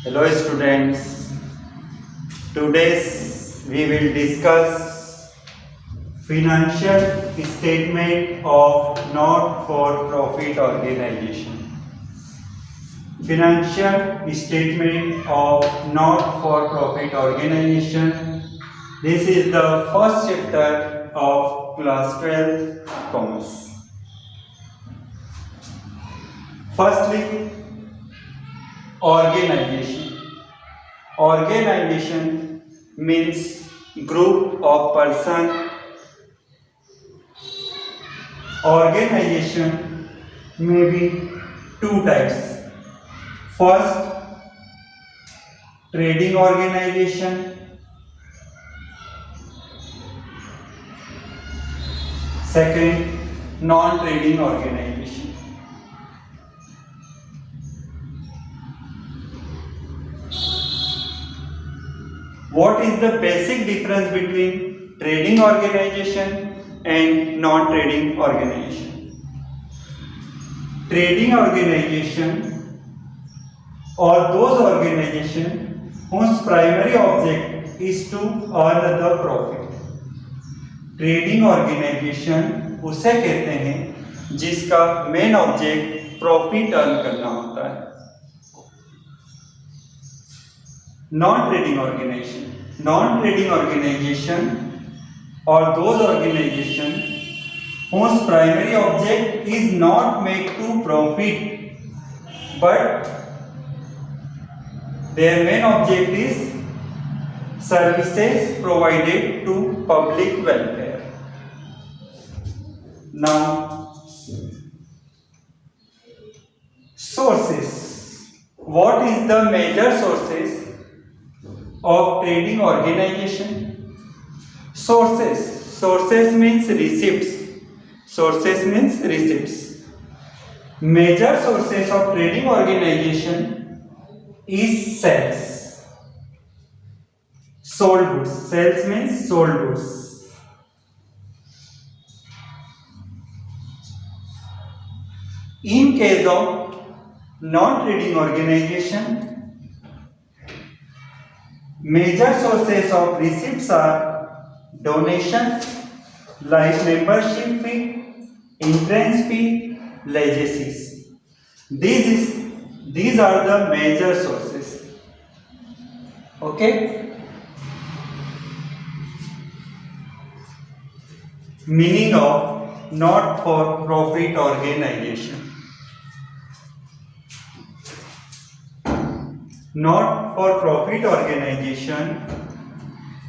Hello students, today we will discuss financial statement of not-for-profit organization. Financial statement of not-for-profit organization. This is the first chapter of class 12 commerce. Firstly, organization. Organization means group of person. Organization may be two types. First, trading organization. Second, non-trading organization. What is the basic difference between trading organization and non-trading organization? Trading organization or those organizations whose primary object is to earn the profit. Trading organisation उसे कहते हैं जिसका main object profit earn करना होता है. Non-trading organization or those organizations whose primary object is not make to profit, but their main object is services provided to public welfare. Now, sources. What is the major sources of trading organization? Sources means receipts. Major sources of trading organization is sales. Sold goods. Sales means sold goods. In case of non-trading organization, major sources of receipts are donation like membership fee, entrance fee, legacies. These are the major sources. Okay? Meaning of not-for-profit organization. Not-for-profit organization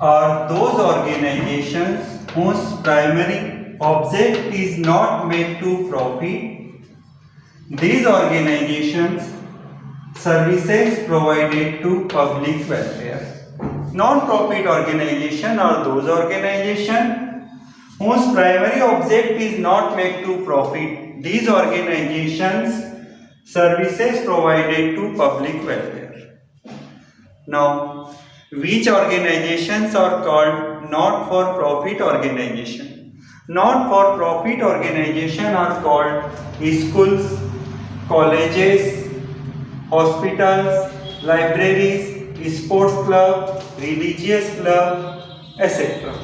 are those organizations whose primary object is not made to profit. These organizations services provided to public welfare. Non-profit organization are those organizations whose primary object is not made to profit. These organizations services provided to public welfare. Now, which organizations are called not-for-profit organization? Not-for-profit organizations are called schools, colleges, hospitals, libraries, sports club, religious club, etc.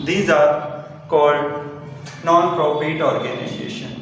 These are called non-profit organizations.